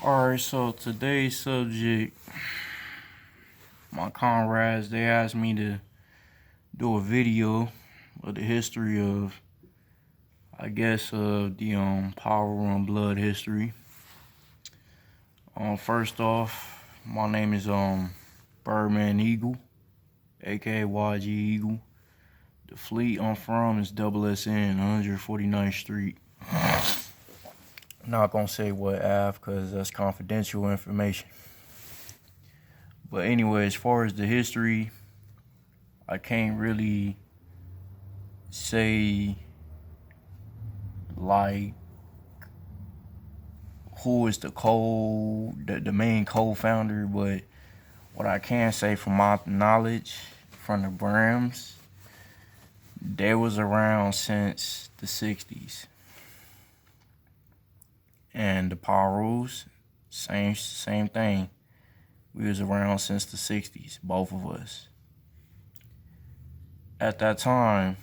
Alright, so today's subject, my comrades, they asked me to do a video of the history of, the Power Run Blood history. First off, my name is Birdman Eagle, aka YG Eagle. The fleet I'm from is SSN, 149th Street. Not gonna say what Ave, cause that's confidential information. But anyway, as far as the history, I can't really say like who is the main co-founder, but what I can say from my knowledge from the Brams, they was around since the 60s. And the P1RUS, same thing. We was around since the 60s, both of us. At that time,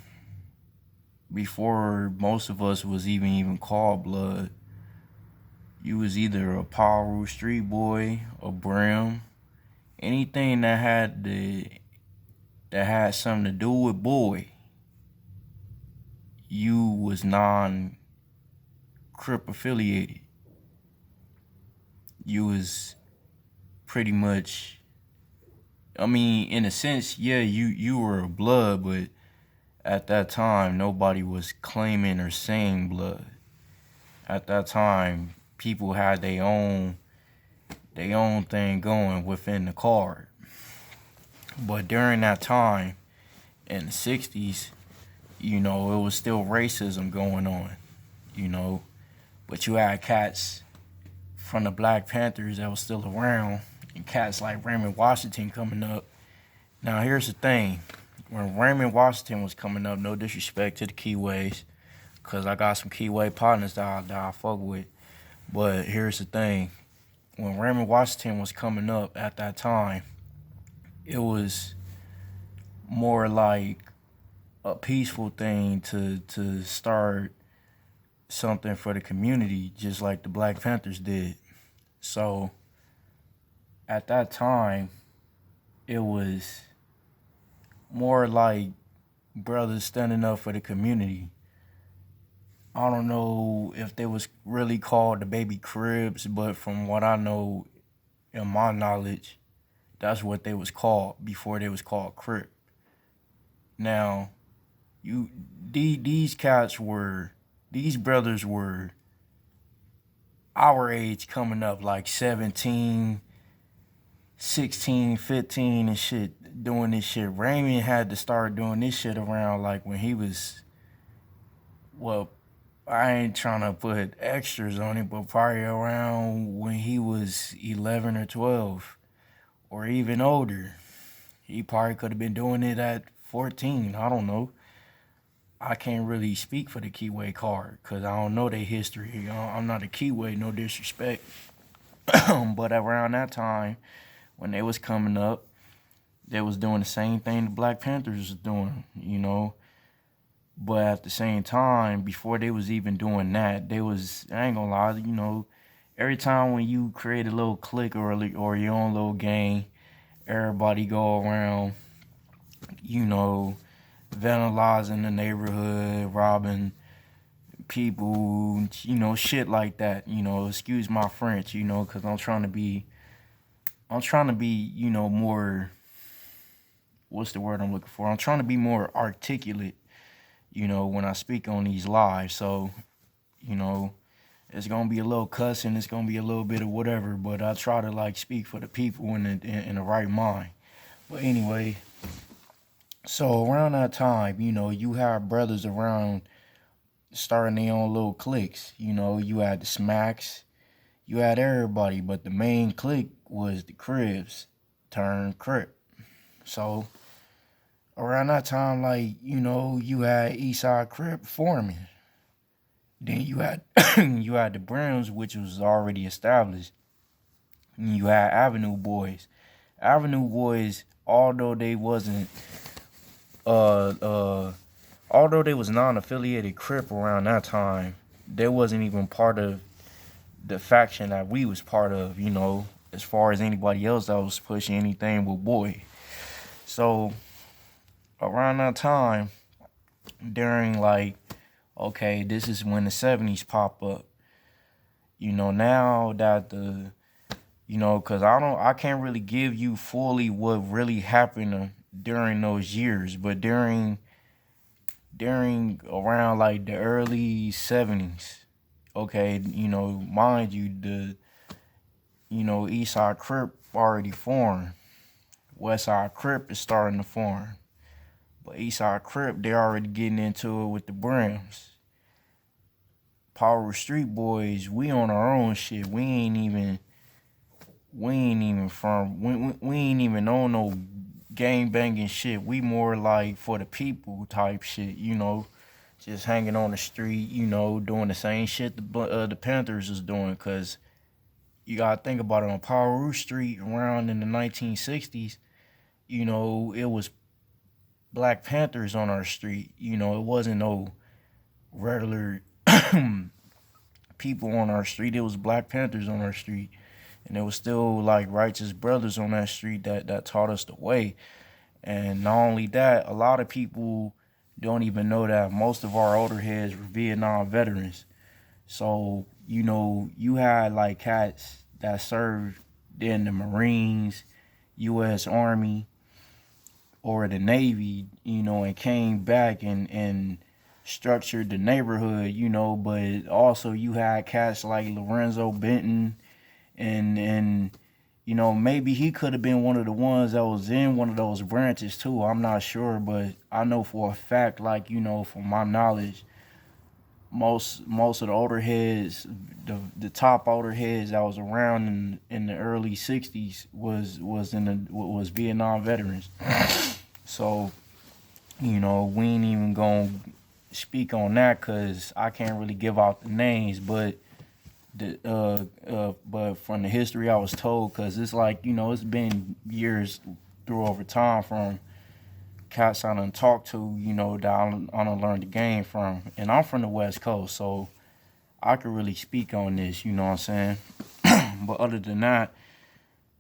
before most of us was even called blood, you was either a P1RUS street boy, a Brim, anything that had something to do with boy, you was non-Crip affiliated. You was pretty much, I mean, in a sense, yeah, you were a blood, but at that time, nobody was claiming or saying blood. At that time, people had their own thing going within the card. But during that time, in the 60s, it was still racism going on, But you had cats from the Black Panthers that was still around, and cats like Raymond Washington coming up. Now, here's the thing. When Raymond Washington was coming up, no disrespect to the Keyways, because I got some Keyway partners that I fuck with. But here's the thing. When Raymond Washington was coming up at that time, it was more like a peaceful thing to start something for the community, just like the Black Panthers did. So at that time, it was more like brothers standing up for the community. I don't know if they was really called the baby cribs, but from what I know in my knowledge, that's what they was called before they was called Crip. Now, these brothers were our age coming up, like 17, 16, 15 and shit, doing this shit. Raymond had to start doing this shit around like when he was, well, I ain't trying to put extras on it, but probably around when he was 11 or 12 or even older. He probably could have been doing it at 14, I don't know. I can't really speak for the Keyway card because I don't know their history. I'm not a Keyway, no disrespect. But around that time, when they was coming up, they was doing the same thing the Black Panthers was doing, But at the same time, before they was even doing that, I ain't gonna lie, every time when you create a little clique or your own little gang, everybody go around, vandalizing the neighborhood, robbing people, shit like that, excuse my French, because I'm trying to be, more, what's the word I'm looking for? I'm trying to be more articulate, when I speak on these lives. So, it's going to be a little cussing, it's going to be a little bit of whatever, but I try to speak for the people in the right mind. But anyway, so around that time, you had brothers around starting their own little cliques. You had the Smacks, you had everybody, but the main clique was the Cribs turned Crip. So around that time, you had Eastside Crip forming. Then you had you had the Browns, which was already established. And you had Avenue Boys. Avenue Boys, although they was non-affiliated Crip around that time, they wasn't even part of the faction that we was part of, you know, as far as anybody else that was pushing anything with boy. So around that time, during like, okay, this is when the 70s pop up. You know, now that you know, cause I can't really give you fully what really happened during those years, but during around like the early 70s, okay, you know, mind you, East Side Crip already formed. West Side Crip is starting to form. But East Side Crip, they're already getting into it with the Brims. Power Street Boys, we on our own shit. We ain't even on no gang banging shit. We more like for the people type shit, you know, just hanging on the street, you know, doing the same shit the Panthers is doing. Cause you gotta think about it, on P1RUS Street around in the 1960s, you know, it was Black Panthers on our street. You know, it wasn't no regular people on our street. It was Black Panthers on our street. And there was still like righteous brothers on that street that taught us the way. And not only that, a lot of people don't even know that most of our older heads were Vietnam veterans. So, you know, you had like cats that served in the Marines, U.S. Army, or the Navy, you know, and came back and structured the neighborhood, you know, but also you had cats like Lorenzo Benton and you know, maybe he could have been one of the ones that was in one of those branches too. I'm not sure, but I know for a fact, like, you know, from my knowledge, most of the older heads, the top older heads that was around in the early 60s was Vietnam veterans. So, you know, we ain't even gonna speak on that because I can't really give out the names, but but from the history I was told, because it's like, you know, it's been years through over time from cats I done talked to, you know, that I done learned the game from. And I'm from the West Coast, so I could really speak on this, you know what I'm saying? But other than that,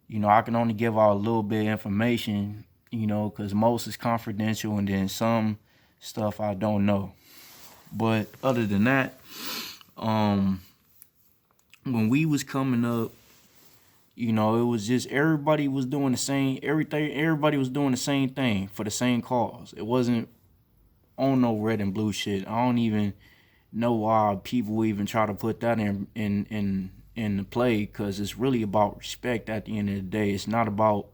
you know, I can only give out a little bit of information, you know, because most is confidential and then some stuff I don't know. But other than that, when we was coming up, you know, it was just everybody was doing the same, everybody was doing the same thing for the same cause. It wasn't on no red and blue shit. I don't even know why people even try to put that in the play, because it's really about respect at the end of the day. It's not about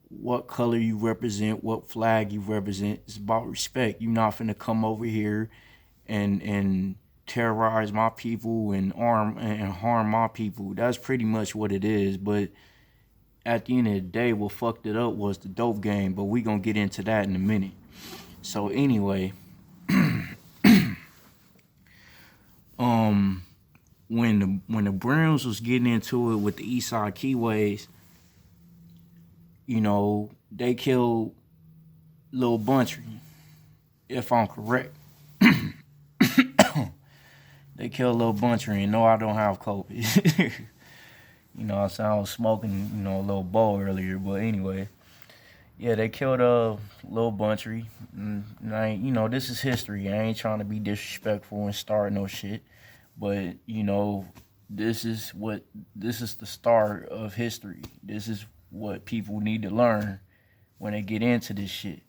what color you represent, what flag you represent. It's about respect. You're not finna come over here and terrorize my people and harm my people. That's pretty much what it is. But at the end of the day, what fucked it up was the dope game. But we gonna get into that in a minute. So anyway, when the Browns was getting into it with the Eastside Keyways, you know, they killed Lil Buntry, if I'm correct. They killed Lil Buntry, and no, I don't have COVID. You know, I was smoking, you know, a little bowl earlier, but anyway. Yeah, they killed Lil Buntry. And you know, this is history. I ain't trying to be disrespectful and start no shit. But, you know, this is the start of history. This is what people need to learn when they get into this shit.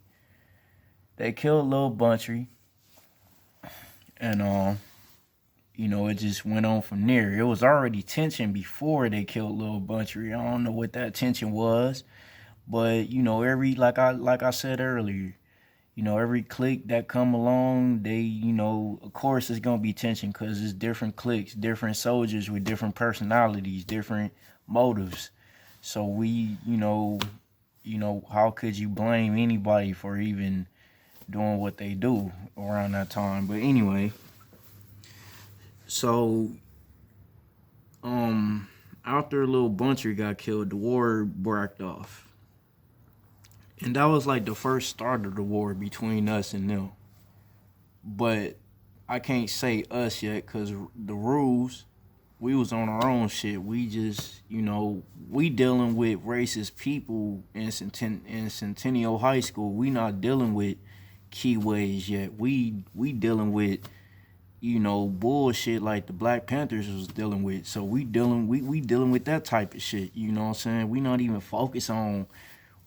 They killed Lil Buntry. And you know, it just went on from there. It was already tension before they killed Lil Buntry. I don't know what that tension was. But, you know, like I said earlier, you know, every clique that come along, they, you know, of course it's going to be tension because it's different cliques, different soldiers with different personalities, different motives. So we, you know, how could you blame anybody for even doing what they do around that time? But anyway, so after Lil Buntry got killed, the war bracked off. And that was like the first start of the war between us and them. But I can't say us yet because the rules, we was on our own shit. We just, we dealing with racist people in Centennial High School. We not dealing with keyways yet. We dealing with, bullshit like the Black Panthers was dealing with. So we dealing with that type of shit. You know what I'm saying? We not even focused on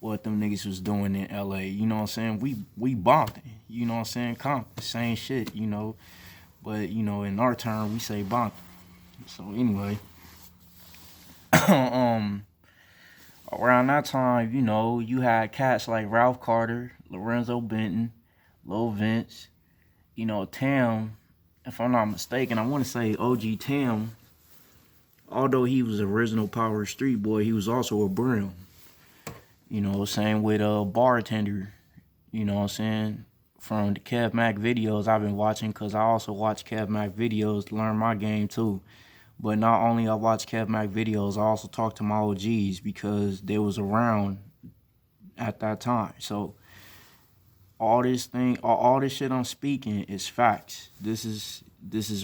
what them niggas was doing in LA. You know what I'm saying? We bombed. You know what I'm saying? Same shit, But, in our term, we say bombed. So anyway, around that time, you had cats like Ralph Carter, Lorenzo Benton, Lil Vince, Tam, if I'm not mistaken, I want to say OG Tam, although he was original Power Street Boy, he was also a Brown. Same with Bartender, you know what I'm saying? From the Kev Mac videos I've been watching, because I also watch Kev Mac videos to learn my game too. But not only I watch Kev Mac videos, I also talk to my OGs because they was around at that time. So all this shit I'm speaking is facts. This is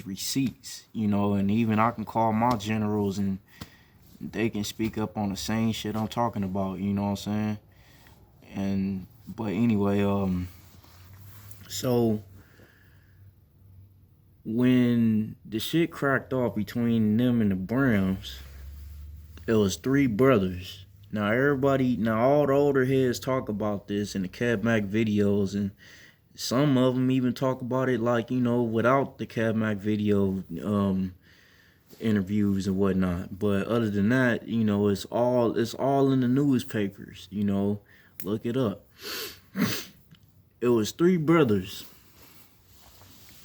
receipts, and even I can call my generals and they can speak up on the same shit I'm talking about, you know what I'm saying? But anyway, so when the shit cracked off between them and the Browns, it was 3 brothers. Now all the older heads talk about this in the Kev Mac videos, and some of them even talk about it like, without the Kev Mac video interviews and whatnot. But other than that, it's all in the newspapers, look it up. It was 3 brothers.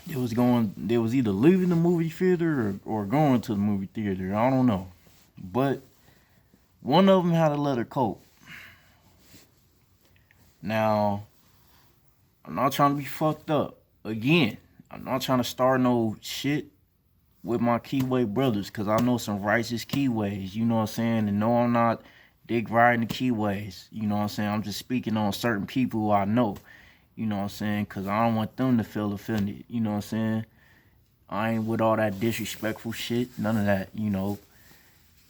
They was either leaving the movie theater or going to the movie theater. I don't know. But one of them had a leather coat. Now, I'm not trying to be fucked up. Again, I'm not trying to start no shit with my Keyway brothers, because I know some righteous Keyways, you know what I'm saying? And no, I'm not dick riding the Keyways, you know what I'm saying? I'm just speaking on certain people who I know. You know what I'm saying? Because I don't want them to feel offended. You know what I'm saying? I ain't with all that disrespectful shit. None of that,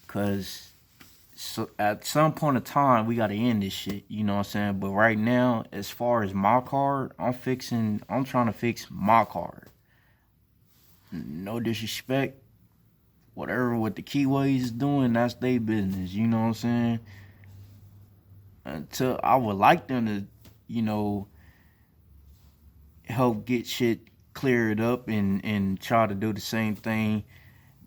Because at some point of time, we got to end this shit. You know what I'm saying? But right now, as far as my card, I'm trying to fix my card. No disrespect. Whatever what the Keyways is doing, that's their business. You know what I'm saying? Until I would like them to, help get shit cleared up and try to do the same thing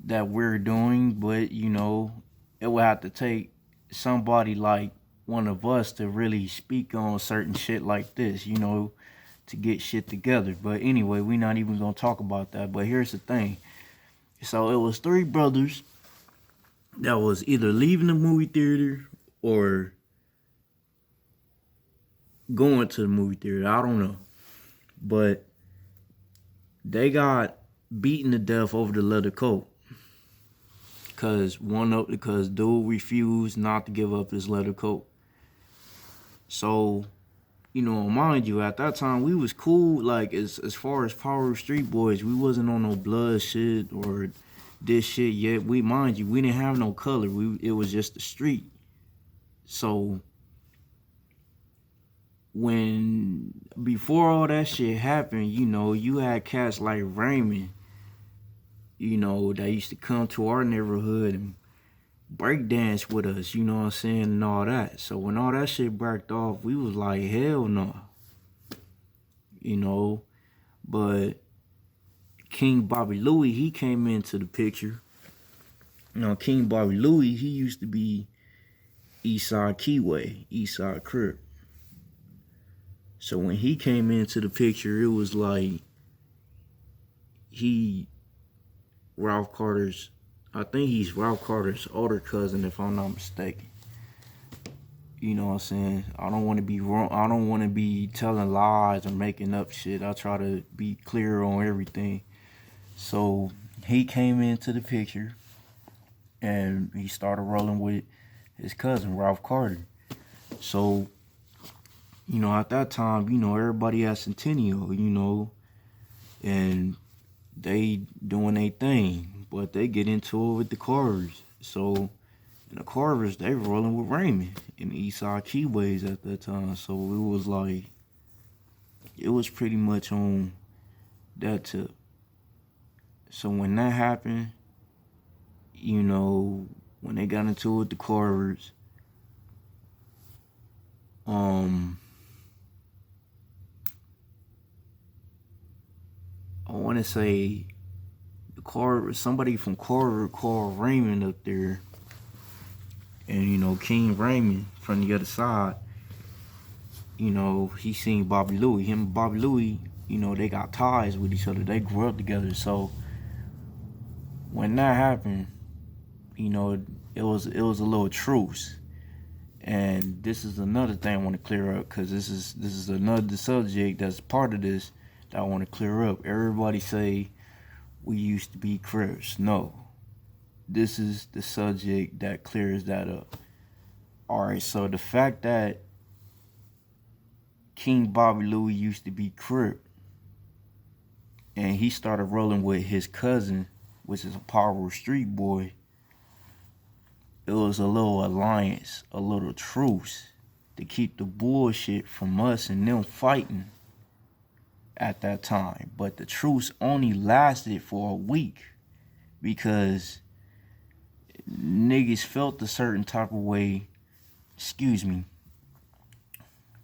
that we're doing, but it would have to take somebody like one of us to really speak on certain shit like this, to get shit together. But anyway, we're not even gonna talk about that. But here's the thing. So it was 3 brothers that was either leaving the movie theater or going to the movie theater. I don't know. But they got beaten to death over the leather coat. Because dude refused not to give up his leather coat. So, mind you, at that time we was cool, like as far as Power Street Boys, we wasn't on no blood shit or this shit yet. We didn't have no color. It was just the street. So before all that shit happened, you had cats like Raymond, that used to come to our neighborhood and break dance with us, you know what I'm saying, and all that. So when all that shit breaked off, we was like, hell no. But King Bobby Louie, he came into the picture. Now, King Bobby Louie, he used to be Eastside Keyway, Eastside Crip. So when he came into the picture, it was like Ralph Carter's, I think he's Ralph Carter's older cousin, if I'm not mistaken. You know what I'm saying? I don't want to be wrong. I don't want to be telling lies or making up shit. I try to be clear on everything. So he came into the picture and he started rolling with his cousin, Ralph Carter. So, at that time, everybody at Centennial, and they doing their thing, but they get into it with the Carvers. So, and the Carvers, they rolling with Raymond in the Eastside Keyways at that time. So it was like, it was pretty much on that tip. So when that happened, you know, when they got into it with the Carvers, I want to say the Carver, somebody from Carver called Raymond up there, and you know, King Raymond from the other side, you know, he seen Bobby Louie. Him and Bobby Louie, you know, they got ties with each other. They grew up together. So when that happened, you know, it was a little truce. And this is another thing I want to clear up, because this is another subject that's part of this that I want to clear up. Everybody say we used to be Crips. No, this is the subject that clears that up. All right, so the fact that King Bobby Louie used to be Crip, and he started rolling with his cousin, which is a P1RUS Street boy, it was a little alliance, a little truce to keep the bullshit from us and them fighting at that time. But the truce only lasted for a week because niggas felt a certain type of way. Excuse me.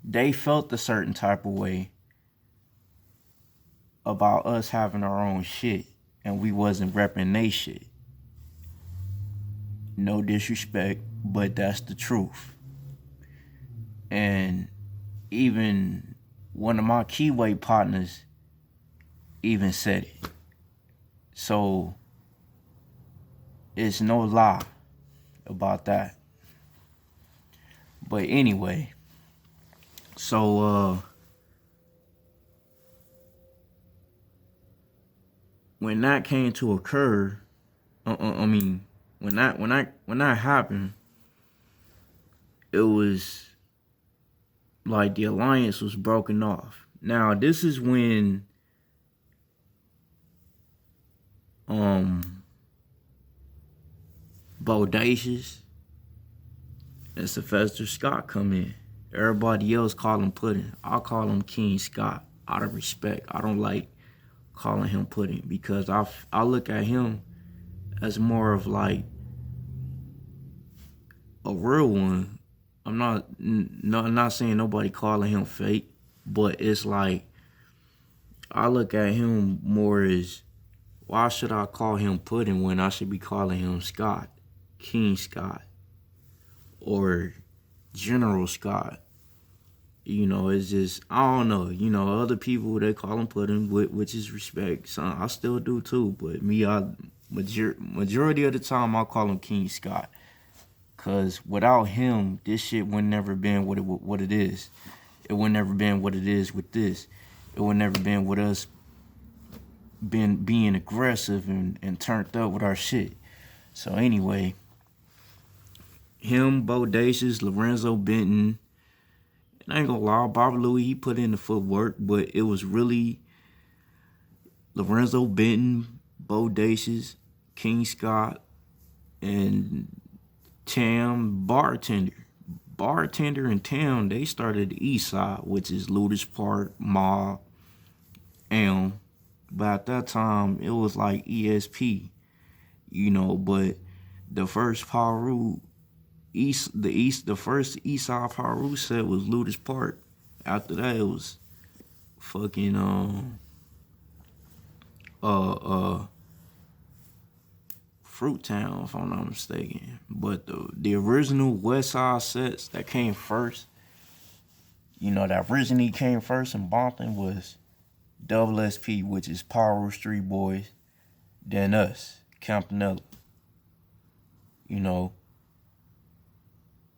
They felt a certain type of way about us having our own shit, and we wasn't repping they shit. No disrespect, but that's the truth. And even one of my keyway partners even said it. So it's no lie about that. But anyway, so when that came to occur, when that happened, it was like the alliance was broken off. Now this is when Bodacious and Sylvester Scott come in. Everybody else call him Pudding. I call him King Scott out of respect. I don't like calling him Pudding because I look at him as more of like a real one. I'm not saying nobody calling him fake, but it's like I look at him more as, why should I call him Pudding when I should be calling him Scott, King Scott, or General Scott? You know, it's just, I don't know. You know, other people, they call him Pudding, which is respect. So I still do too, but me, majority of the time, I call him King Scott. Because without him, this shit would never been what it is. It would never been what it is with this. It would never been with us being aggressive and turned up with our shit. So anyway, him, Bodacious, Lorenzo Benton, and I ain't gonna lie, Bobby Louie, he put in the footwork, but it was really Lorenzo Benton, Bodacious, King Scott, and Tam Bartender and Tam, they started the East Side, which is Ludus Park, Mob, Elm. But at that time, it was like ESP, you know. But the first P1RUS the first East Side P1RUS set was Ludus Park. After that, it was fucking Fruittown, if I'm not mistaken. But the original West Side sets that came first, you know, that originally came first in Bompton was Double SP, which is P1RUS Street Boys, then us, Campanella. You know.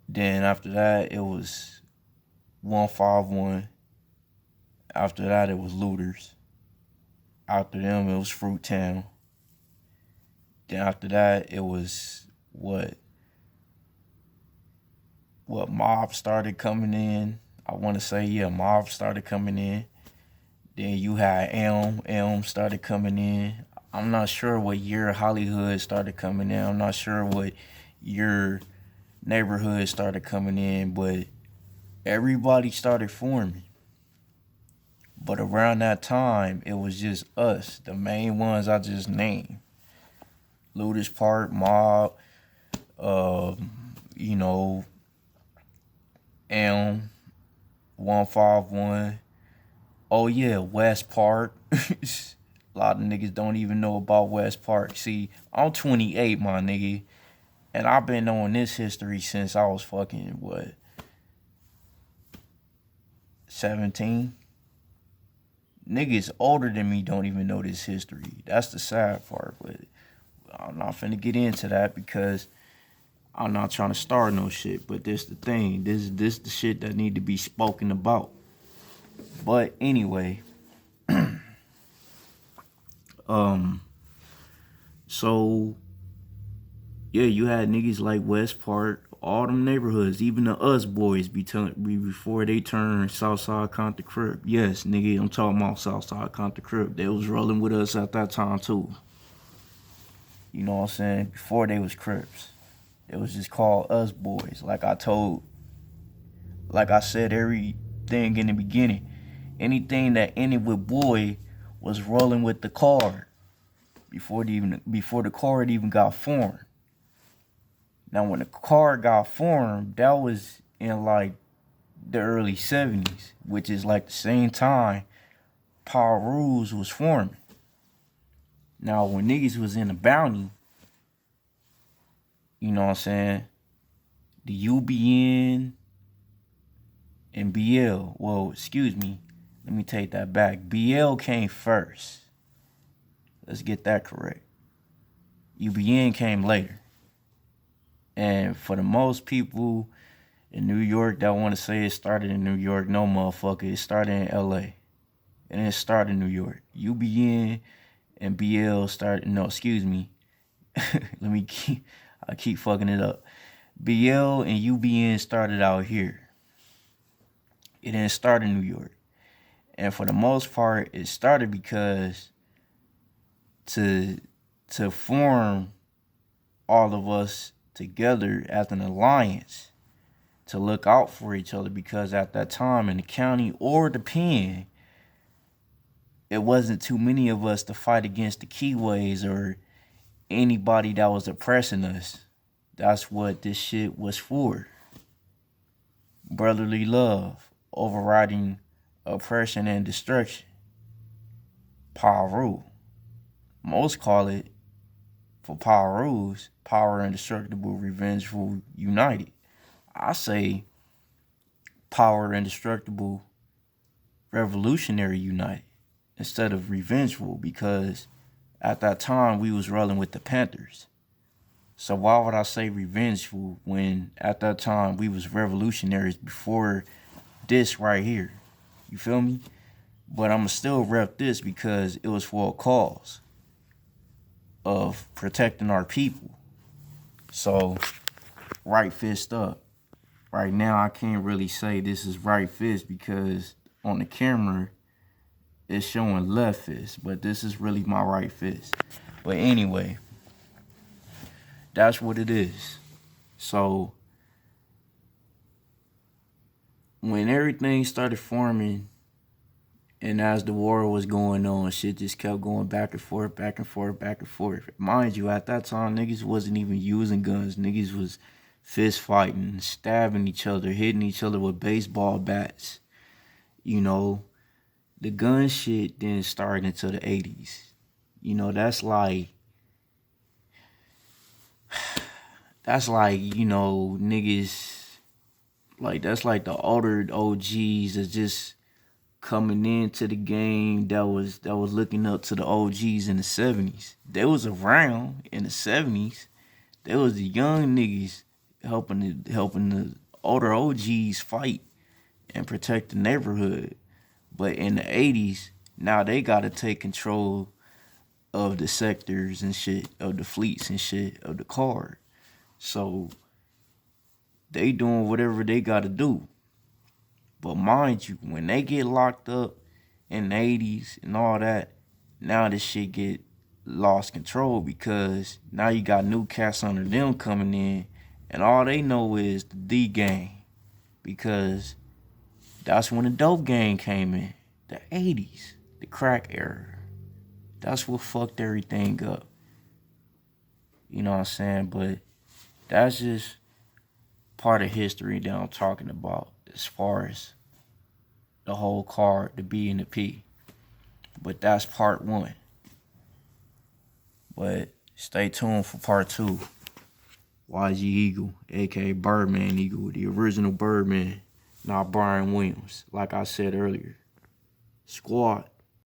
Then after that, it was 151. After that, it was Looters. After them, it was Fruittown. Then after that, it was what Mob started coming in. I want to say, yeah, Mob started coming in. Then you had Elm started coming in. I'm not sure what year Hollywood started coming in. I'm not sure what year neighborhood started coming in, but everybody started forming. But around that time, it was just us, the main ones I just named. Ludus Park, Mob, you know, Elm, 151. Oh yeah, West Park. A lot of niggas don't even know about West Park. See, I'm 28, my nigga, and I've been knowing this history since I was fucking, what, 17? Niggas older than me don't even know this history. That's the sad part, but I'm not finna get into that because I'm not trying to start no shit. But this the thing. This the shit that need to be spoken about. But anyway, so yeah, you had niggas like West Park, all them neighborhoods, even the Us boys before they turned Southside Compton Crip. Yes, nigga, I'm talking about Southside Compton Crip. They was rolling with us at that time too. You know what I'm saying? Before they was Crips. It was just called Us boys. Like I said everything in the beginning. Anything that ended with boy was rolling with the card before the card even got formed. Now, when the card got formed, that was in like the early 70s, which is like the same time P1RUS was forming. Now, when niggas was in the bounty, you know what I'm saying, the UBN and BL, well, excuse me, let me take that back. BL came first. Let's get that correct. UBN came later. And for the most people in New York that want to say it started in New York, no motherfucker, it started in LA. And it started in New York. UBN and BL started, no, excuse me. I keep fucking it up. BL and UBN started out here. It didn't start in New York. And for the most part, it started because to form all of us together as an alliance to look out for each other, because at that time in the county or the pen, it wasn't too many of us to fight against the keyways or anybody that was oppressing us. That's what this shit was for. Brotherly love, overriding oppression and destruction. P1RUS. Most call it, for P1RUS, power indestructible, revengeful, united. I say power indestructible, revolutionary, united, instead of revengeful, because at that time we was rolling with the Panthers. So why would I say revengeful when at that time we was revolutionaries before this right here? You feel me? But I'ma still rep this because it was for a cause of protecting our people. So, right fist up. Right now, I can't really say this is right fist because on the camera, it's showing left fist. But this is really my right fist. But anyway, that's what it is. So, when everything started forming, and as the war was going on, shit just kept going back and forth, back and forth, back and forth. Mind you, at that time, niggas wasn't even using guns. Niggas was fist fighting, stabbing each other, hitting each other with baseball bats. You know, the gun shit didn't start until the 80s. You know, that's like, you know, niggas, like, that's like the older OGs that just coming into the game that was looking up to the OGs in the 70s. They was around in the 70s. There was the young niggas helping the older OGs fight and protect the neighborhood. But in the 80s, now they gotta take control of the sectors and shit, of the fleets and shit, of the card. So they doing whatever they gotta do. But mind you, when they get locked up in the 80s and all that, now this shit get lost control because now you got new cats under them coming in and all they know is the D game because that's when the dope game came in. The 80s, the crack era. That's what fucked everything up. You know what I'm saying? But that's just part of history that I'm talking about as far as the whole card, the B and the P. But that's part one. But stay tuned for part two. YG Eagle, aka Birdman Eagle, the original Birdman, not Brian Williams, like I said earlier. Squad.